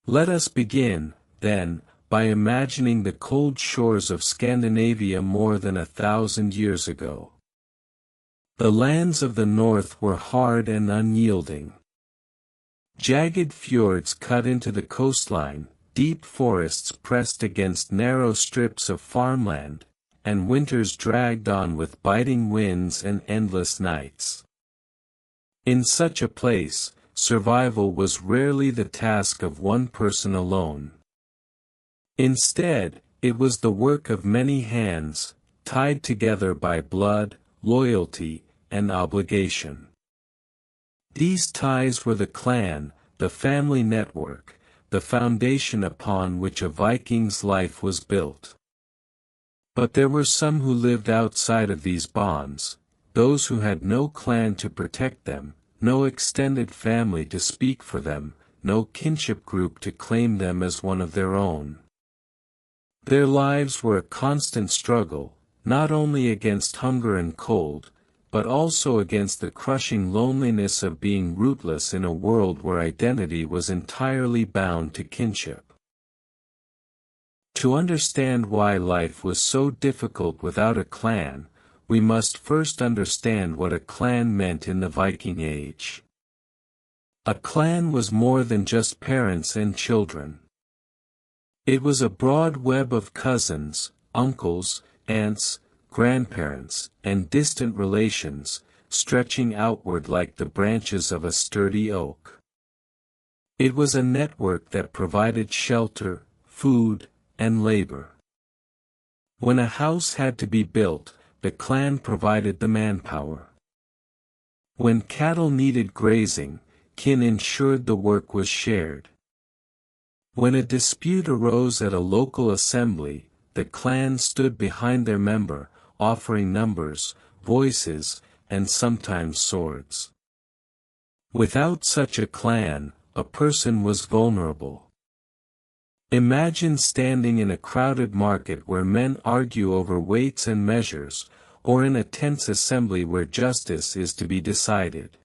Let us begin, then, by imagining the cold shores of Scandinavia more than 1,000 years ago. The lands of the north were hard and unyielding. Jagged fjords cut into the coastline, deep forests pressed against narrow strips of farmland, and winters dragged on with biting winds and endless nights. In such a place, survival was rarely the task of one person alone. Instead, it was the work of many hands, tied together by blood, loyalty, and obligation. These ties were the clan, the family network, the foundation upon which a Viking's life was built. But there were some who lived outside of these bonds, those who had no clan to protect them, no extended family to speak for them, no kinship group to claim them as one of their own. Their lives were a constant struggle, not only against hunger and cold, but also against the crushing loneliness of being rootless in a world where identity was entirely bound to kinship. To understand why life was so difficult without a clan, we must first understand what a clan meant in the Viking Age. A clan was more than just parents and children. It was a broad web of cousins, uncles, aunts, grandparents, and distant relations, stretching outward like the branches of a sturdy oak. It was a network that provided shelter, food, and labor. When a house had to be built, the clan provided the manpower. When cattle needed grazing, kin ensured the work was shared. When a dispute arose at a local assembly, the clan stood behind their member, offering numbers, voices, and sometimes swords. Without such a clan, a person was vulnerable. Imagine standing in a crowded market where men argue over weights and measures, or in a tense assembly where justice is to be decided.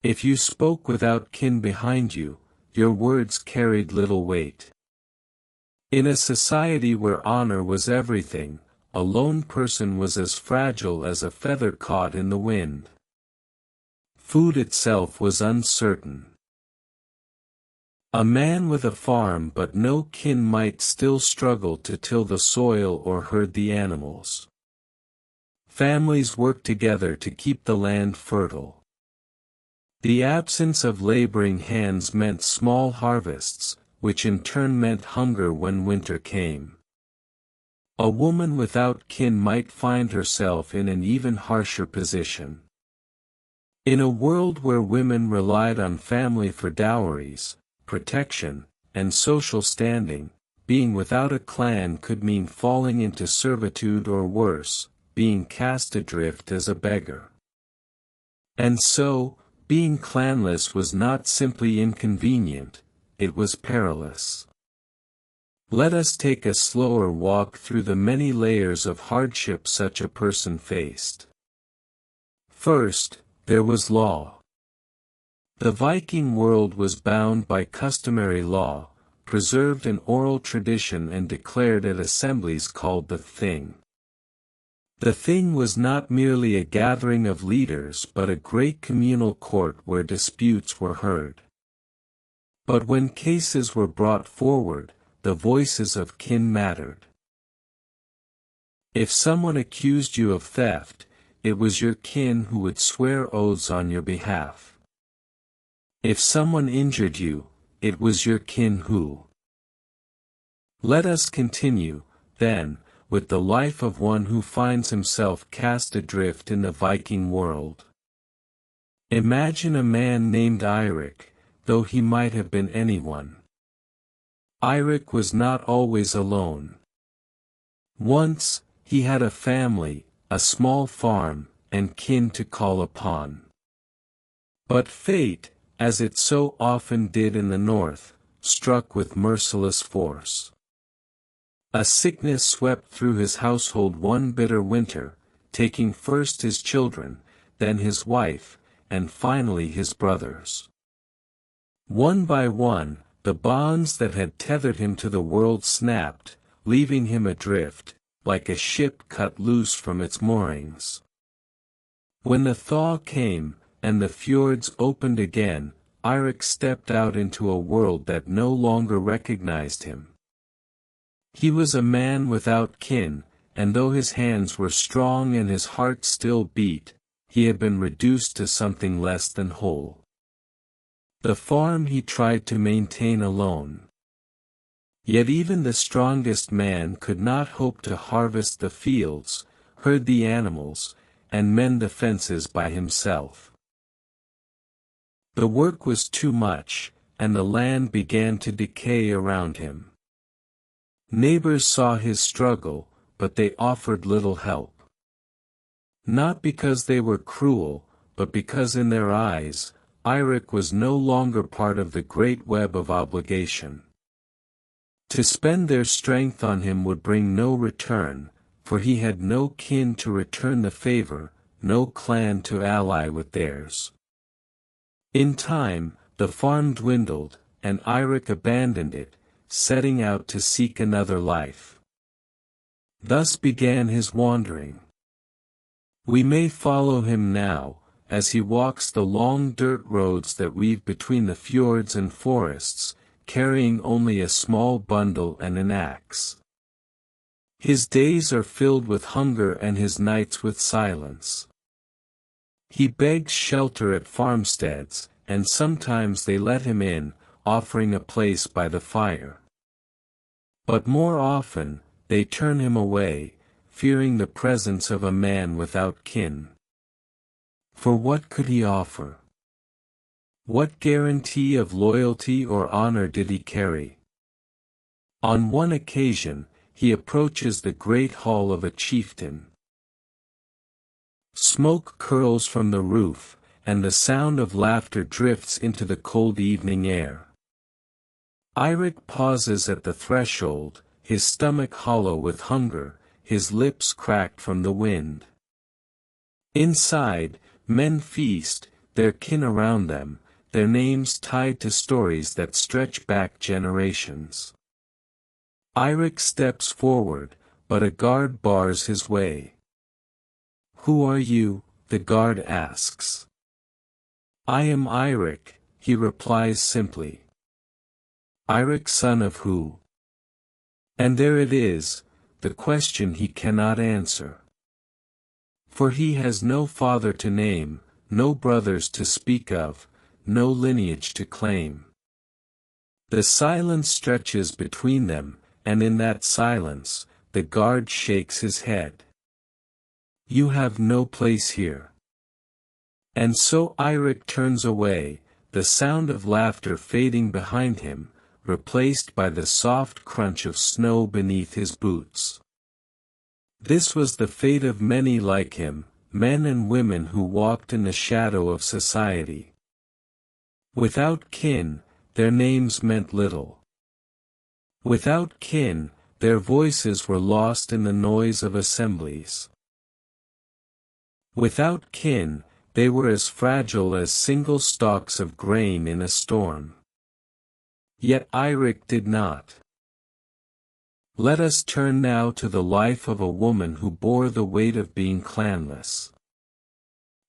If you spoke without kin behind you, your words carried little weight. In a society where honor was everything, a lone person was as fragile as a feather caught in the wind. Food itself was uncertain. A man with a farm but no kin might still struggle to till the soil or herd the animals. Families worked together to keep the land fertile. The absence of laboring hands meant small harvests, which in turn meant hunger when winter came. A woman without kin might find herself in an even harsher position. In a world where women relied on family for dowries, protection, and social standing, being without a clan could mean falling into servitude or worse, being cast adrift as a beggar. And so, being clanless was not simply inconvenient, it was perilous. Let us take a slower walk through the many layers of hardship such a person faced. First, there was law. The Viking world was bound by customary law, preserved in oral tradition and declared at assemblies called the Thing. The Thing was not merely a gathering of leaders but a great communal court where disputes were heard. But when cases were brought forward, the voices of kin mattered. If someone accused you of theft, it was your kin who would swear oaths on your behalf. If someone injured you, it was your kin who. Let us continue, then, with the life of one who finds himself cast adrift in the Viking world. Imagine a man named Eirik, though he might have been anyone. Eirik was not always alone. Once, he had a family, a small farm, and kin to call upon. But fate, as it so often did in the north, struck with merciless force. A sickness swept through his household one bitter winter, taking first his children, then his wife, and finally his brothers. One by one, the bonds that had tethered him to the world snapped, leaving him adrift, like a ship cut loose from its moorings. When the thaw came, and the fjords opened again, Eirik stepped out into a world that no longer recognized him. He was a man without kin, and though his hands were strong and his heart still beat, he had been reduced to something less than whole. The farm he tried to maintain alone. Yet even the strongest man could not hope to harvest the fields, herd the animals, and mend the fences by himself. The work was too much, and the land began to decay around him. Neighbors saw his struggle, but they offered little help. Not because they were cruel, but because in their eyes, Eirik was no longer part of the great web of obligation. To spend their strength on him would bring no return, for he had no kin to return the favor, no clan to ally with theirs. In time, the farm dwindled, and Eirik abandoned it, setting out to seek another life. Thus began his wandering. We may follow him now, as he walks the long dirt roads that weave between the fjords and forests, carrying only a small bundle and an axe. His days are filled with hunger and his nights with silence. He begs shelter at farmsteads, and sometimes they let him in, offering a place by the fire. But more often, they turn him away, fearing the presence of a man without kin. For what could he offer? What guarantee of loyalty or honor did he carry? On one occasion, he approaches the great hall of a chieftain. Smoke curls from the roof, and the sound of laughter drifts into the cold evening air. Eirik pauses at the threshold, his stomach hollow with hunger, his lips cracked from the wind. Inside, men feast, their kin around them, their names tied to stories that stretch back generations. Eirik steps forward, but a guard bars his way. "Who are you?" the guard asks. "I am Eirik," he replies simply. Eirik, son of who? And there it is, the question he cannot answer. For he has no father to name, no brothers to speak of, no lineage to claim. The silence stretches between them, and in that silence, the guard shakes his head. "You have no place here." And so Eirik turns away, the sound of laughter fading behind him, replaced by the soft crunch of snow beneath his boots. This was the fate of many like him, men and women who walked in the shadow of society. Without kin, their names meant little. Without kin, their voices were lost in the noise of assemblies. Without kin, they were as fragile as single stalks of grain in a storm. Yet Eirik did not. Let us turn now to the life of a woman who bore the weight of being clanless.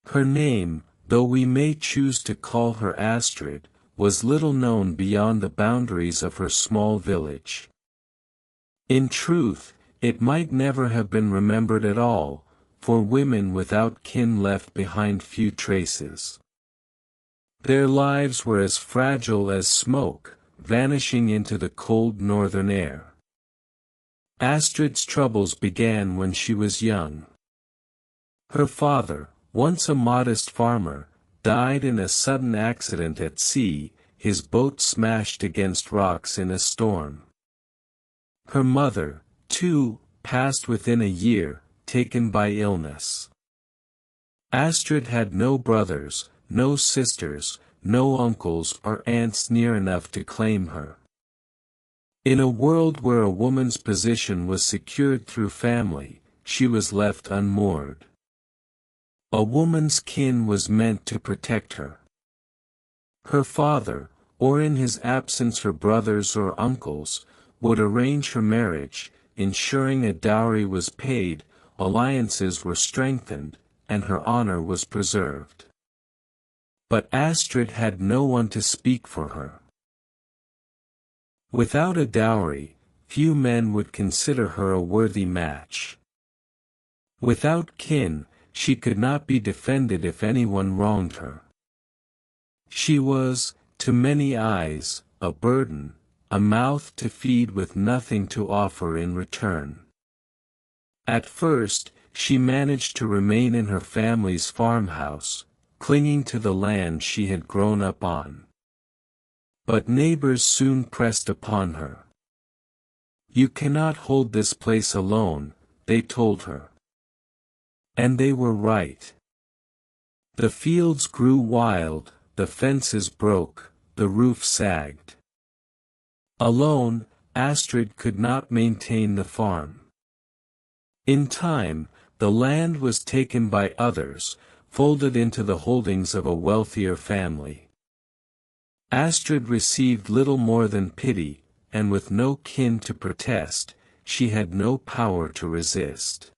Her name, though we may choose to call her Astrid, was little known beyond the boundaries of her small village. In truth, it might never have been remembered at all, for women without kin left behind few traces. Their lives were as fragile as smoke, vanishing into the cold northern air. Astrid's troubles began when she was young. Her father, once a modest farmer, died in a sudden accident at sea, his boat smashed against rocks in a storm. Her mother, too, passed within a year, taken by illness. Astrid had no brothers, no sisters, no uncles or aunts near enough to claim her. In a world where a woman's position was secured through family, she was left unmoored. A woman's kin was meant to protect her. Her father, or in his absence her brothers or uncles, would arrange her marriage, ensuring a dowry was paid, alliances were strengthened, and her honor was preserved. But Astrid had no one to speak for her. Without a dowry, few men would consider her a worthy match. Without kin, she could not be defended if anyone wronged her. She was, to many eyes, a burden, a mouth to feed with nothing to offer in return. At first, she managed to remain in her family's farmhouse, clinging to the land she had grown up on. But neighbors soon pressed upon her. "You cannot hold this place alone," they told her. And they were right. The fields grew wild, the fences broke, the roof sagged. Alone, Astrid could not maintain the farm. In time, the land was taken by others, folded into the holdings of a wealthier family. Astrid received little more than pity, and with no kin to protest, she had no power to resist.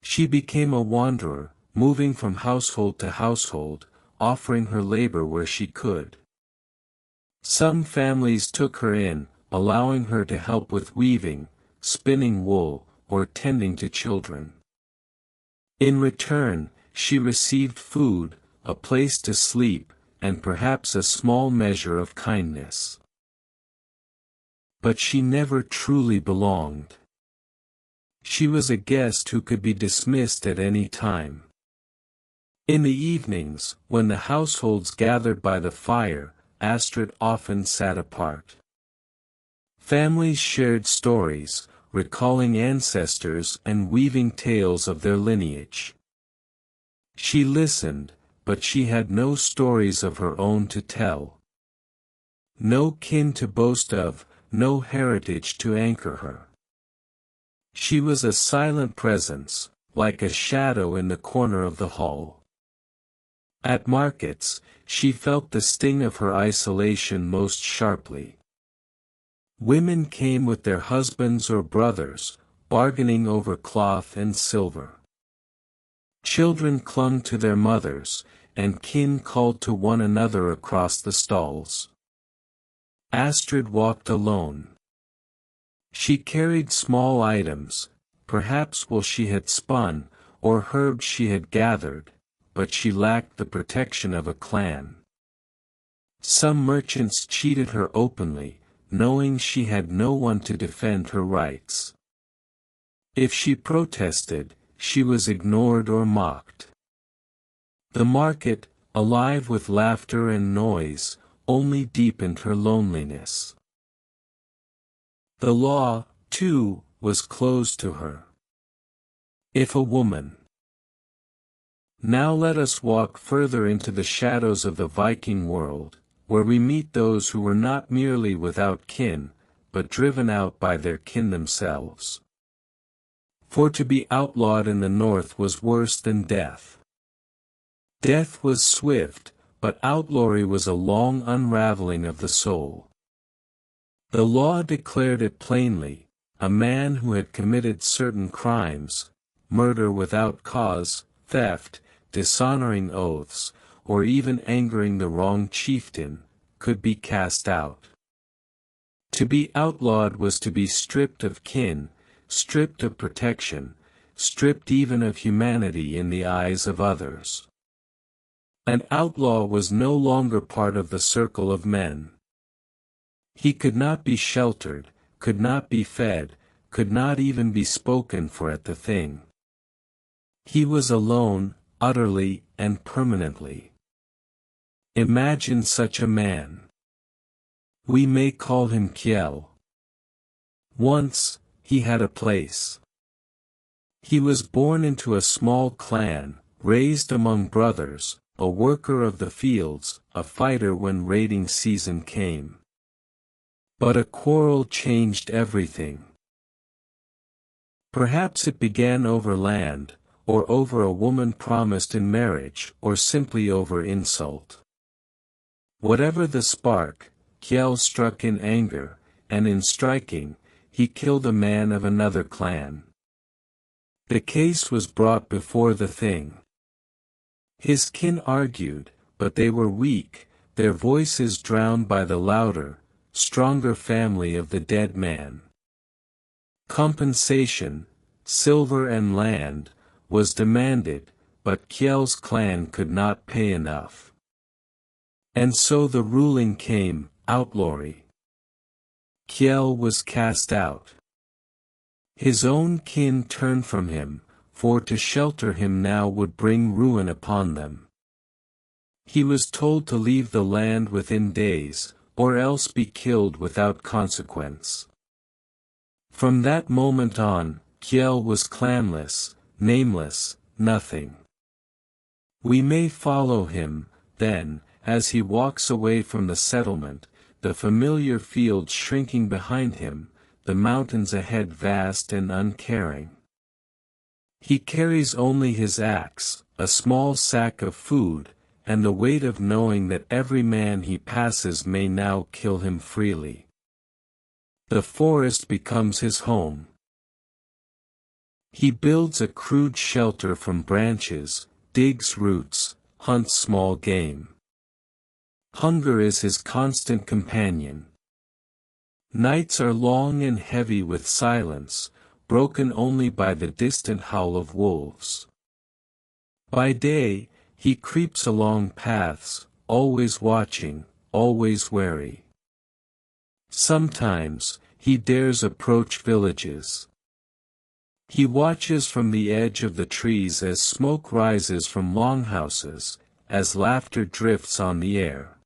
She became a wanderer, moving from household to household, offering her labor where she could. Some families took her in, allowing her to help with weaving, spinning wool, or tending to children. In return, she received food, a place to sleep, and perhaps a small measure of kindness. But she never truly belonged. She was a guest who could be dismissed at any time. In the evenings, when the households gathered by the fire, Astrid often sat apart. Families shared stories, recalling ancestors and weaving tales of their lineage. She listened, but she had no stories of her own to tell. No kin to boast of, no heritage to anchor her. She was a silent presence, like a shadow in the corner of the hall. At markets, she felt the sting of her isolation most sharply. Women came with their husbands or brothers, bargaining over cloth and silver. Children clung to their mothers, and kin called to one another across the stalls. Astrid walked alone. She carried small items, perhaps wool she had spun, or herbs she had gathered, but she lacked the protection of a clan. Some merchants cheated her openly, knowing she had no one to defend her rights. If she protested, she was ignored or mocked. The market, alive with laughter and noise, only deepened her loneliness. The law, too, was closed to her. If a woman. Now let us walk further into the shadows of the Viking world, where we meet those who were not merely without kin, but driven out by their kin themselves. For to be outlawed in the north was worse than death. Death was swift, but outlawry was a long unraveling of the soul. The law declared it plainly: a man who had committed certain crimes, murder without cause, theft, dishonoring oaths, or even angering the wrong chieftain, could be cast out. To be outlawed was to be stripped of kin, stripped of protection, stripped even of humanity in the eyes of others. An outlaw was no longer part of the circle of men. He could not be sheltered, could not be fed, could not even be spoken for at the Thing. He was alone, utterly and permanently. Imagine such a man. We may call him Kjell. Once, he had a place. He was born into a small clan, raised among brothers, a worker of the fields, a fighter when raiding season came. But a quarrel changed everything. Perhaps it began over land, or over a woman promised in marriage, or simply over insult. Whatever the spark, Kjell struck in anger, and in striking, he killed a man of another clan. The case was brought before the thing. His kin argued, but they were weak, their voices drowned by the louder, stronger family of the dead man. Compensation, silver and land, was demanded, but Kjell's clan could not pay enough. And so the ruling came, outlawry. Kjell was cast out. His own kin turned from him, for to shelter him now would bring ruin upon them. He was told to leave the land within days, or else be killed without consequence. From that moment on, Kjell was clanless, nameless, nothing. We may follow him, then, as he walks away from the settlement, the familiar fields shrinking behind him, the mountains ahead vast and uncaring. He carries only his axe, a small sack of food, and the weight of knowing that every man he passes may now kill him freely. The forest becomes his home. He builds a crude shelter from branches, digs roots, hunts small game. Hunger is his constant companion. Nights are long and heavy with silence, broken only by the distant howl of wolves. By day, he creeps along paths, always watching, always wary. Sometimes, he dares approach villages. He watches from the edge of the trees as smoke rises from longhouses, as laughter drifts on the air.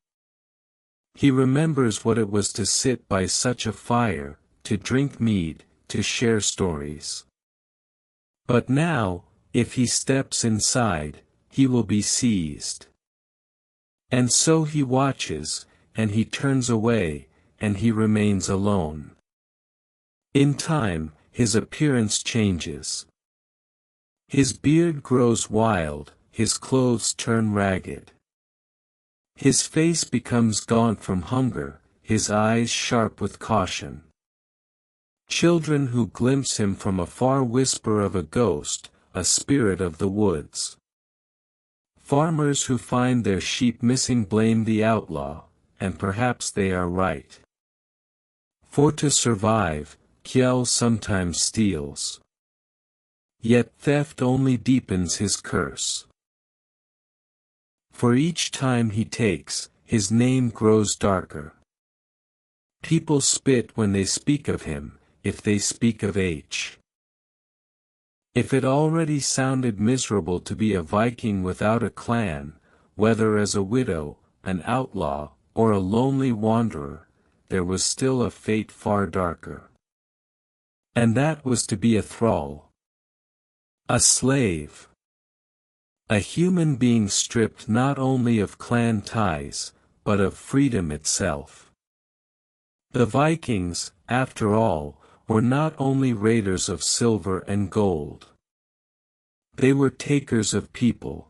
He remembers what it was to sit by such a fire, to drink mead, to share stories. But now, if he steps inside, he will be seized. And so he watches, and he turns away, and he remains alone. In time, his appearance changes. His beard grows wild, his clothes turn ragged. His face becomes gaunt from hunger, his eyes sharp with caution. Children who glimpse him from afar whisper of a ghost, a spirit of the woods. Farmers who find their sheep missing blame the outlaw, and perhaps they are right. For to survive, Kjell sometimes steals. Yet theft only deepens his curse. For each time he takes, his name grows darker. People spit when they speak of him, if they speak of H. If it already sounded miserable to be a Viking without a clan, whether as a widow, an outlaw, or a lonely wanderer, there was still a fate far darker. And that was to be a thrall. A slave. A human being stripped not only of clan ties, but of freedom itself. The Vikings, after all, were not only raiders of silver and gold. They were takers of people.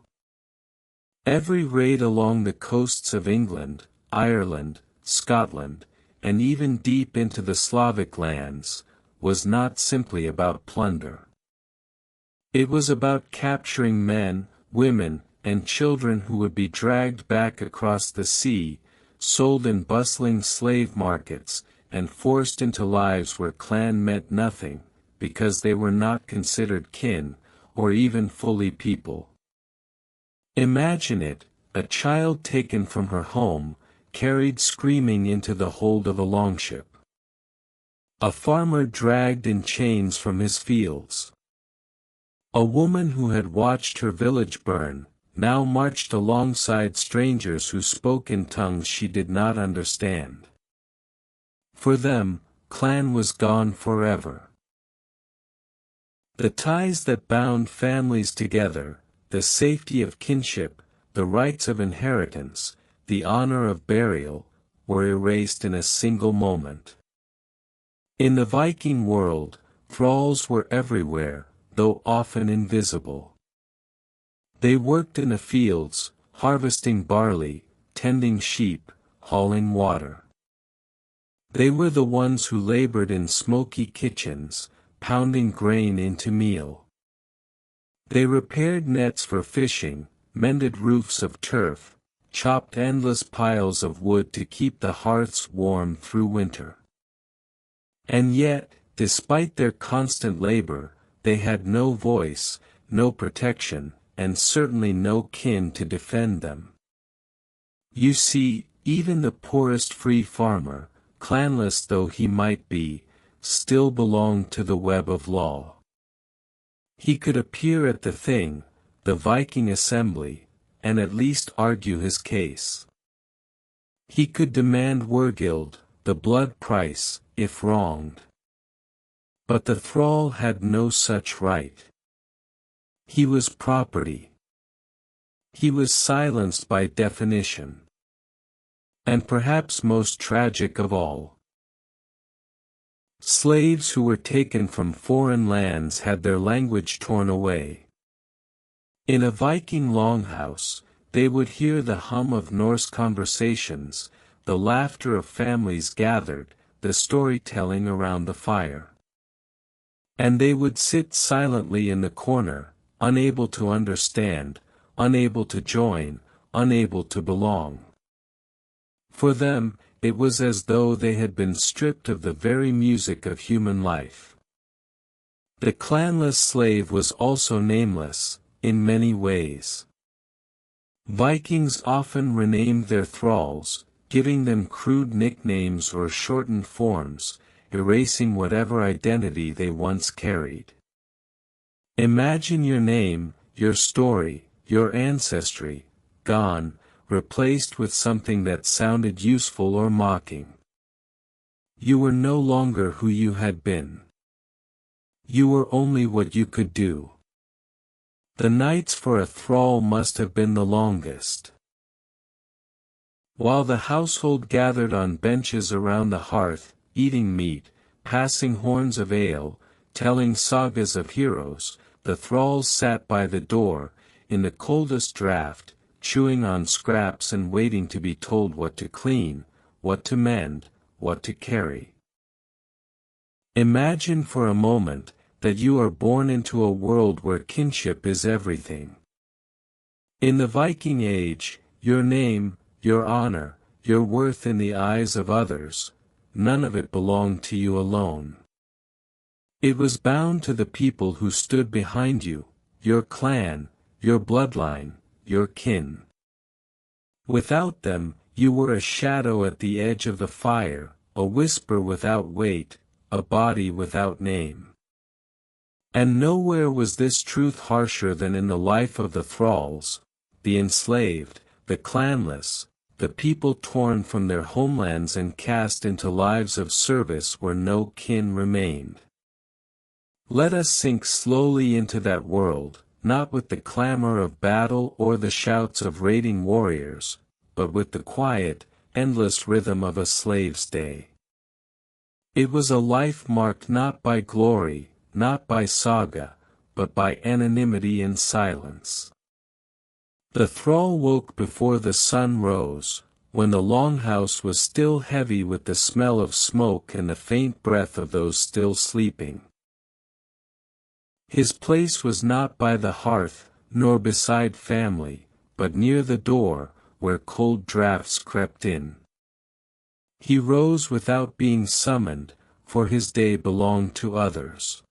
Every raid along the coasts of England, Ireland, Scotland, and even deep into the Slavic lands, was not simply about plunder. It was about capturing men, women, and children who would be dragged back across the sea, sold in bustling slave markets, and forced into lives where clan meant nothing, because they were not considered kin, or even fully people. Imagine it, a child taken from her home, carried screaming into the hold of a longship. A farmer dragged in chains from his fields. A woman who had watched her village burn, now marched alongside strangers who spoke in tongues she did not understand. For them, clan was gone forever. The ties that bound families together, the safety of kinship, the rights of inheritance, the honor of burial, were erased in a single moment. In the Viking world, thralls were everywhere, though often invisible. They worked in the fields, harvesting barley, tending sheep, hauling water. They were the ones who labored in smoky kitchens, pounding grain into meal. They repaired nets for fishing, mended roofs of turf, chopped endless piles of wood to keep the hearths warm through winter. And yet, despite their constant labor, they had no voice, no protection, and certainly no kin to defend them. You see, even the poorest free farmer, clanless though he might be, still belonged to the web of law. He could appear at the thing, the Viking assembly, and at least argue his case. He could demand wergild, the blood price, if wronged. But the thrall had no such right. He was property. He was silenced by definition. And perhaps most tragic of all, slaves who were taken from foreign lands had their language torn away. In a Viking longhouse, they would hear the hum of Norse conversations, the laughter of families gathered, the storytelling around the fire. And they would sit silently in the corner, unable to understand, unable to join, unable to belong. For them, it was as though they had been stripped of the very music of human life. The clanless slave was also nameless, in many ways. Vikings often renamed their thralls, giving them crude nicknames or shortened forms, erasing whatever identity they once carried. Imagine your name, your story, your ancestry, gone, replaced with something that sounded useful or mocking. You were no longer who you had been. You were only what you could do. The nights for a thrall must have been the longest. While the household gathered on benches around the hearth, eating meat, passing horns of ale, telling sagas of heroes, the thralls sat by the door, in the coldest draught, chewing on scraps and waiting to be told what to clean, what to mend, what to carry. Imagine for a moment that you are born into a world where kinship is everything. In the Viking Age, your name, your honor, your worth in the eyes of others, none of it belonged to you alone. It was bound to the people who stood behind you, your clan, your bloodline, your kin. Without them, you were a shadow at the edge of the fire, a whisper without weight, a body without name. And nowhere was this truth harsher than in the life of the thralls, the enslaved, the clanless, the people torn from their homelands and cast into lives of service where no kin remained. Let us sink slowly into that world, not with the clamor of battle or the shouts of raiding warriors, but with the quiet, endless rhythm of a slave's day. It was a life marked not by glory, not by saga, but by anonymity and silence. The thrall woke before the sun rose, when the longhouse was still heavy with the smell of smoke and the faint breath of those still sleeping. His place was not by the hearth, nor beside family, but near the door, where cold draughts crept in. He rose without being summoned, for his day belonged to others.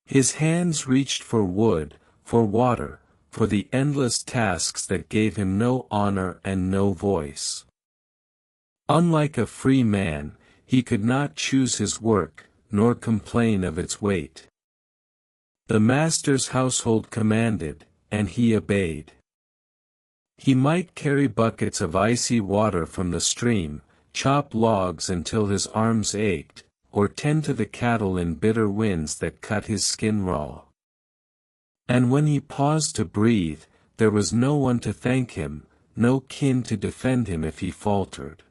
His hands reached for wood, for water, for the endless tasks that gave him no honor and no voice. Unlike a free man, he could not choose his work, nor complain of its weight. The master's household commanded, and he obeyed. He might carry buckets of icy water from the stream, chop logs until his arms ached, or tend to the cattle in bitter winds that cut his skin raw. And when he paused to breathe, there was no one to thank him, no kin to defend him if he faltered.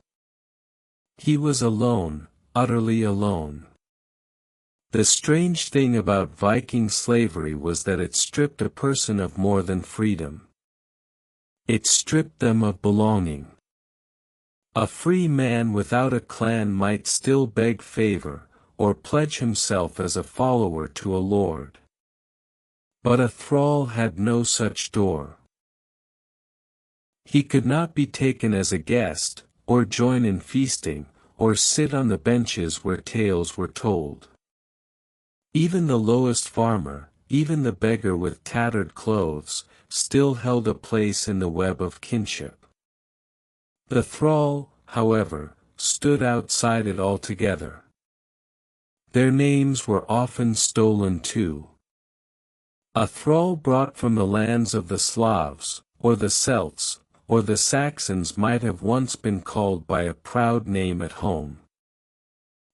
He was alone, utterly alone. The strange thing about Viking slavery was that it stripped a person of more than freedom. It stripped them of belonging. A free man without a clan might still beg favor, or pledge himself as a follower to a lord. But a thrall had no such door. He could not be taken as a guest, or join in feasting, or sit on the benches where tales were told. Even the lowest farmer, even the beggar with tattered clothes, still held a place in the web of kinship. The thrall, however, stood outside it altogether. Their names were often stolen too. A thrall brought from the lands of the Slavs, or the Celts, or the Saxons might have once been called by a proud name at home.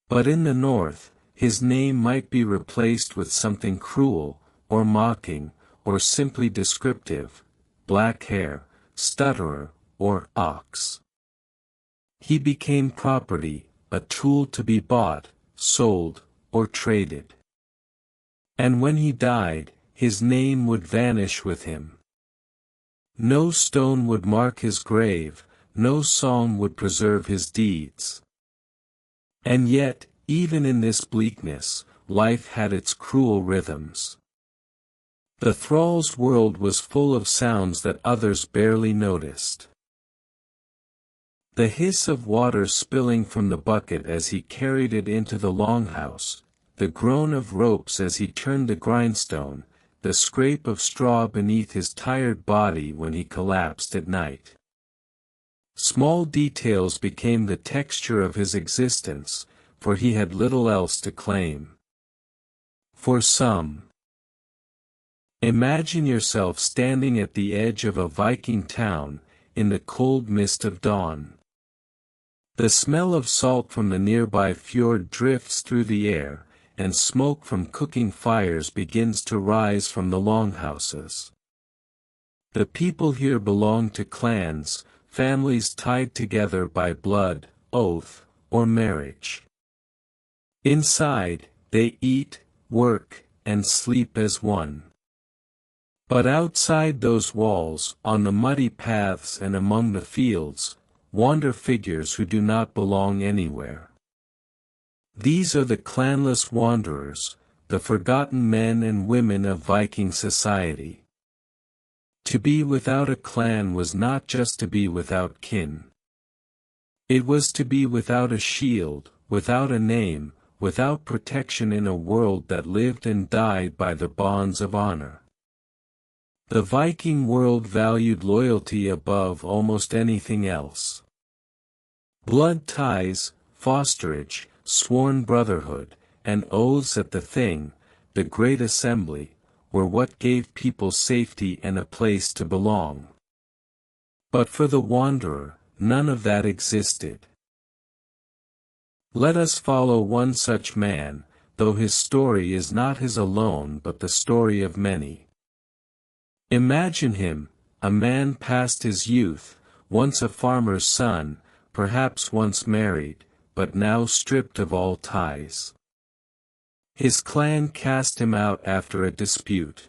But in the north, his name might be replaced with something cruel, or mocking, or simply descriptive: black hair, stutterer, or ox. He became property, a tool to be bought, sold, or traded. And when he died, his name would vanish with him. No stone would mark his grave, no song would preserve his deeds. And yet, even in this bleakness, life had its cruel rhythms. The thrall's world was full of sounds that others barely noticed. The hiss of water spilling from the bucket as he carried it into the longhouse, the groan of ropes as he turned the grindstone, the scrape of straw beneath his tired body when he collapsed at night. Small details became the texture of his existence, for he had little else to claim. For some, imagine yourself standing at the edge of a Viking town, in the cold mist of dawn. The smell of salt from the nearby fjord drifts through the air, and smoke from cooking fires begins to rise from the longhouses. The people here belong to clans, families tied together by blood, oath, or marriage. Inside, they eat, work, and sleep as one. But outside those walls, on the muddy paths and among the fields, wander figures who do not belong anywhere. These are the clanless wanderers, the forgotten men and women of Viking society. To be without a clan was not just to be without kin. It was to be without a shield, without a name, without protection in a world that lived and died by the bonds of honor. The Viking world valued loyalty above almost anything else. Blood ties, fosterage, sworn brotherhood, and oaths at the Thing, the Great Assembly, were what gave people safety and a place to belong. But for the wanderer, none of that existed. Let us follow one such man, though his story is not his alone but the story of many. Imagine him, a man past his youth, once a farmer's son, perhaps once married, but now stripped of all ties. His clan cast him out after a dispute.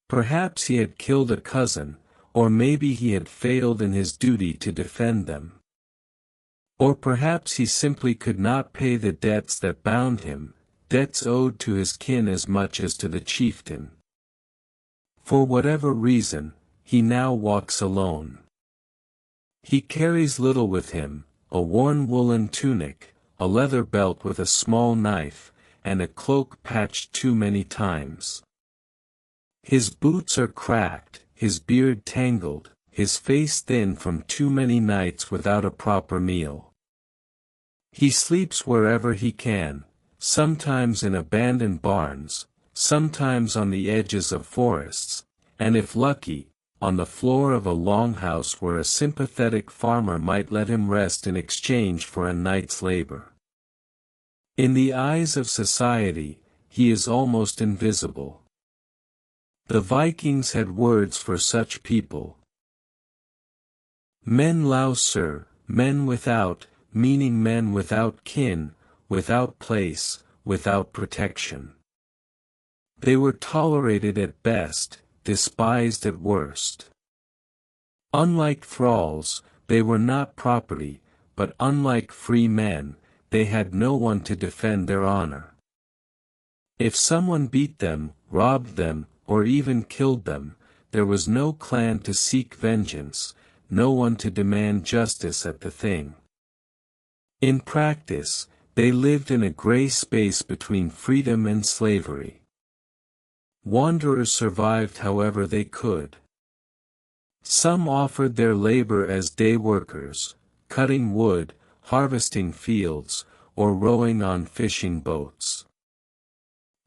Perhaps he had killed a cousin, or maybe he had failed in his duty to defend them. Or perhaps he simply could not pay the debts that bound him, debts owed to his kin as much as to the chieftain. For whatever reason, he now walks alone. He carries little with him, a worn woolen tunic, a leather belt with a small knife, and a cloak patched too many times. His boots are cracked, his beard tangled, his face thin from too many nights without a proper meal. He sleeps wherever he can, sometimes in abandoned barns, sometimes on the edges of forests, and if lucky, on the floor of a longhouse where a sympathetic farmer might let him rest in exchange for a night's labor. In the eyes of society, he is almost invisible. The Vikings had words for such people. Men lauser, men without, meaning men without kin, without place, without protection. They were tolerated at best, despised at worst. Unlike thralls, they were not property, but unlike free men, they had no one to defend their honor. If someone beat them, robbed them, or even killed them, there was no clan to seek vengeance, no one to demand justice at the thing. In practice, they lived in a gray space between freedom and slavery. Wanderers survived however they could. Some offered their labor as day workers, cutting wood, harvesting fields, or rowing on fishing boats.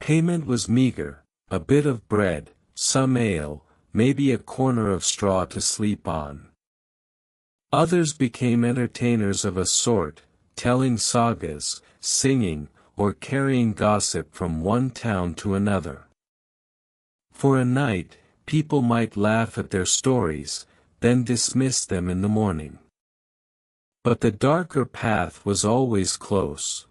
Payment was meager, a bit of bread, some ale, maybe a corner of straw to sleep on. Others became entertainers of a sort, telling sagas, singing, or carrying gossip from one town to another. For a night, people might laugh at their stories, then dismiss them in the morning. But the darker path was always close.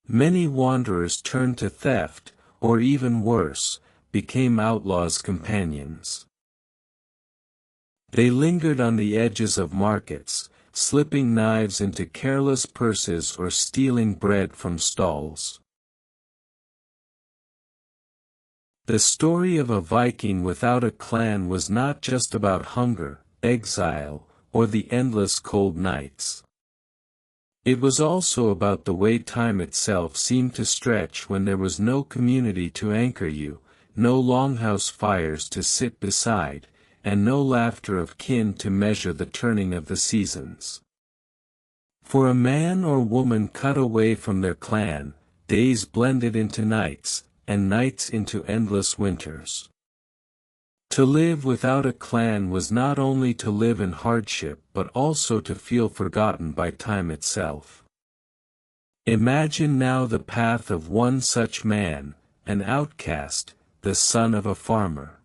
Many wanderers turned to theft, or even worse, became outlaws' companions. They lingered on the edges of markets, slipping knives into careless purses or stealing bread from stalls. The story of a Viking without a clan was not just about hunger, exile, or the endless cold nights. It was also about the way time itself seemed to stretch when there was no community to anchor you, no longhouse fires to sit beside, and no laughter of kin to measure the turning of the seasons. For a man or woman cut away from their clan, days blended into nights, and nights into endless winters. To live without a clan was not only to live in hardship but also to feel forgotten by time itself. Imagine now the path of one such man, an outcast, the son of a farmer.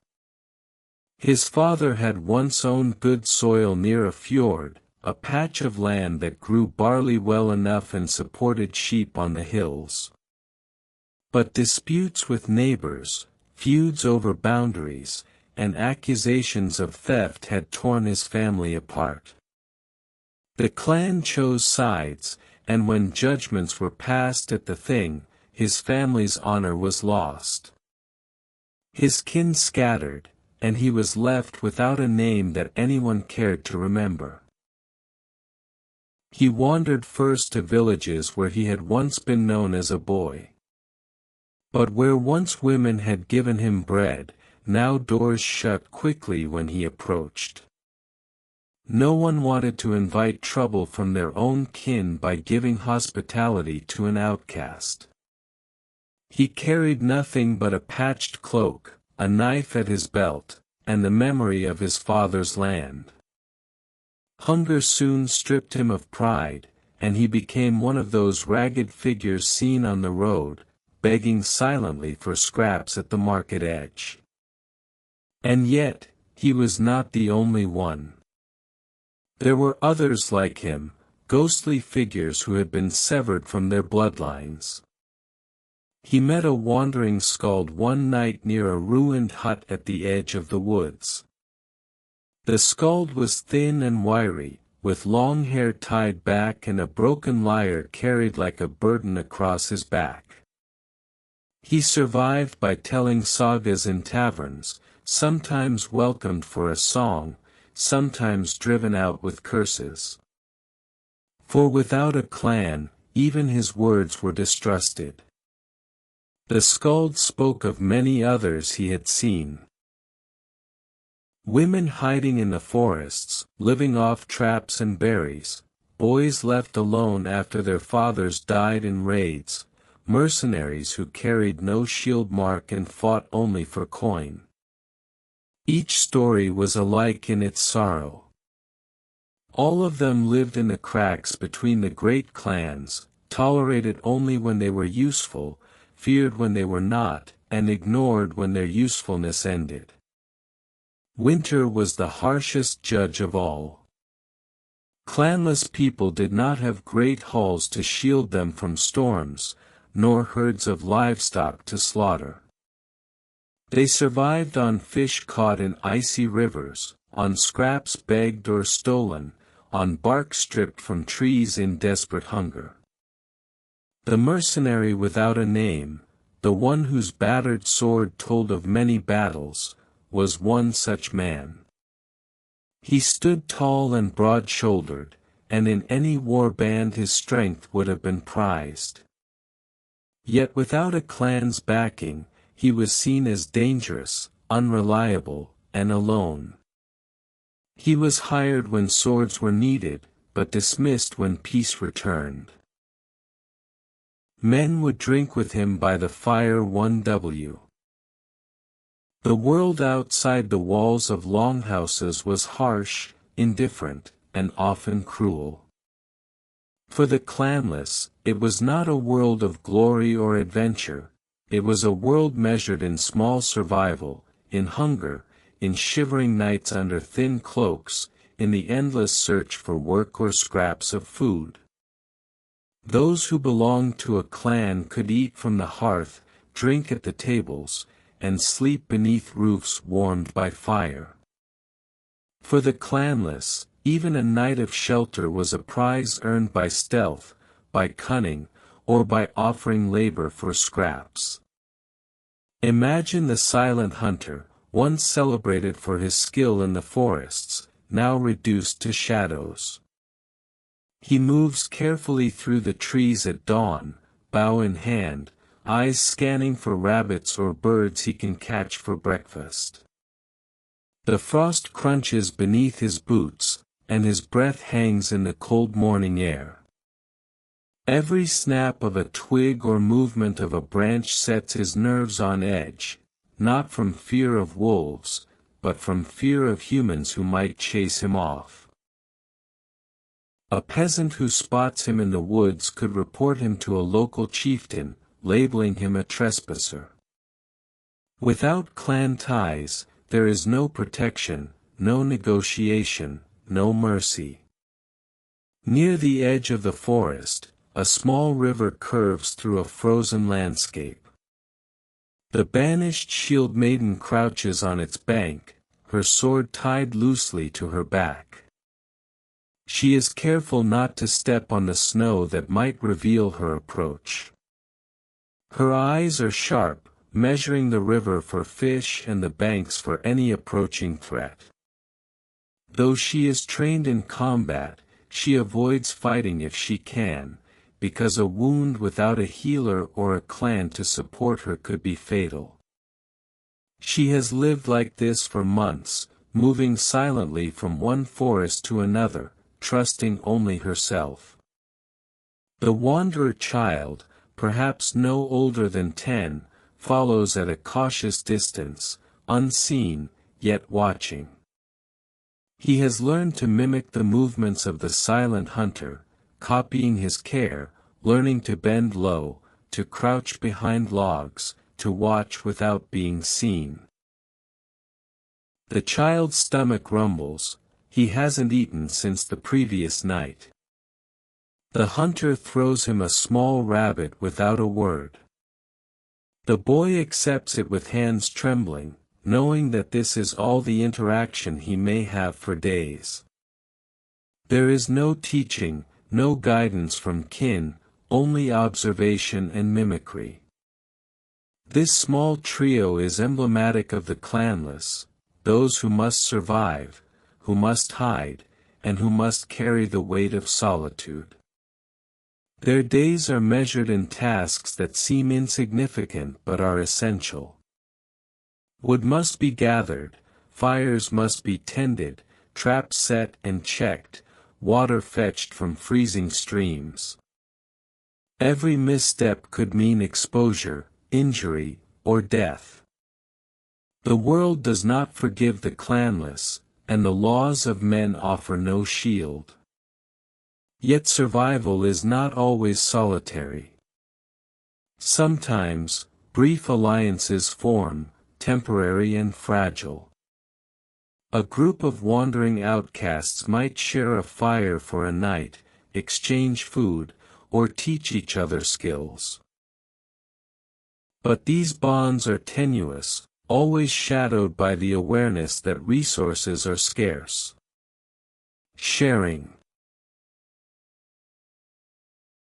His father had once owned good soil near a fjord, a patch of land that grew barley well enough and supported sheep on the hills. But disputes with neighbors, feuds over boundaries, and accusations of theft had torn his family apart. The clan chose sides, and when judgments were passed at the thing, his family's honor was lost. His kin scattered, and he was left without a name that anyone cared to remember. He wandered first to villages where he had once been known as a boy. But where once women had given him bread, now doors shut quickly when he approached. No one wanted to invite trouble from their own kin by giving hospitality to an outcast. He carried nothing but a patched cloak, a knife at his belt, and the memory of his father's land. Hunger soon stripped him of pride, and he became one of those ragged figures seen on the road, begging silently for scraps at the market edge. And yet, he was not the only one. There were others like him, ghostly figures who had been severed from their bloodlines. He met a wandering skald one night near a ruined hut at the edge of the woods. The skald was thin and wiry, with long hair tied back and a broken lyre carried like a burden across his back. He survived by telling sagas in taverns, sometimes welcomed for a song, sometimes driven out with curses. For without a clan, even his words were distrusted. The skald spoke of many others he had seen. Women hiding in the forests, living off traps and berries, boys left alone after their fathers died in raids, mercenaries who carried no shield mark and fought only for coin. Each story was alike in its sorrow. All of them lived in the cracks between the great clans, tolerated only when they were useful, feared when they were not, and ignored when their usefulness ended. Winter was the harshest judge of all. Clanless people did not have great halls to shield them from storms, nor herds of livestock to slaughter. They survived on fish caught in icy rivers, on scraps begged or stolen, on bark stripped from trees in desperate hunger. The mercenary without a name, the one whose battered sword told of many battles, was one such man. He stood tall and broad-shouldered, and in any war band his strength would have been prized. Yet without a clan's backing, he was seen as dangerous, unreliable, and alone. He was hired when swords were needed, but dismissed when peace returned. Men would drink with him by the fire 1w. The world outside the walls of longhouses was harsh, indifferent, and often cruel. For the clanless, it was not a world of glory or adventure, it was a world measured in small survival, in hunger, in shivering nights under thin cloaks, in the endless search for work or scraps of food. Those who belonged to a clan could eat from the hearth, drink at the tables, and sleep beneath roofs warmed by fire. For the clanless, even a night of shelter was a prize earned by stealth, by cunning, or by offering labor for scraps. Imagine the silent hunter, once celebrated for his skill in the forests, now reduced to shadows. He moves carefully through the trees at dawn, bow in hand, eyes scanning for rabbits or birds he can catch for breakfast. The frost crunches beneath his boots, and his breath hangs in the cold morning air. Every snap of a twig or movement of a branch sets his nerves on edge, not from fear of wolves, but from fear of humans who might chase him off. A peasant who spots him in the woods could report him to a local chieftain, labeling him a trespasser. Without clan ties, there is no protection, no negotiation, no mercy. Near the edge of the forest, a small river curves through a frozen landscape. The banished shield maiden crouches on its bank, her sword tied loosely to her back. She is careful not to step on the snow that might reveal her approach. Her eyes are sharp, measuring the river for fish and the banks for any approaching threat. Though she is trained in combat, she avoids fighting if she can, because a wound without a healer or a clan to support her could be fatal. She has lived like this for months, moving silently from one forest to another, trusting only herself. The wanderer child, perhaps no older than 10, follows at a cautious distance, unseen, yet watching. He has learned to mimic the movements of the silent hunter, copying his care, learning to bend low, to crouch behind logs, to watch without being seen. The child's stomach rumbles, he hasn't eaten since the previous night. The hunter throws him a small rabbit without a word. The boy accepts it with hands trembling, knowing that this is all the interaction he may have for days. There is no teaching, no guidance from kin, only observation and mimicry. This small trio is emblematic of the clanless, those who must survive, who must hide, and who must carry the weight of solitude. Their days are measured in tasks that seem insignificant but are essential. Wood must be gathered, fires must be tended, traps set and checked, water fetched from freezing streams. Every misstep could mean exposure, injury, or death. The world does not forgive the clanless, and the laws of men offer no shield. Yet survival is not always solitary. Sometimes, brief alliances form, temporary and fragile. A group of wandering outcasts might share a fire for a night, exchange food, or teach each other skills. But these bonds are tenuous, always shadowed by the awareness that resources are scarce. Sharing.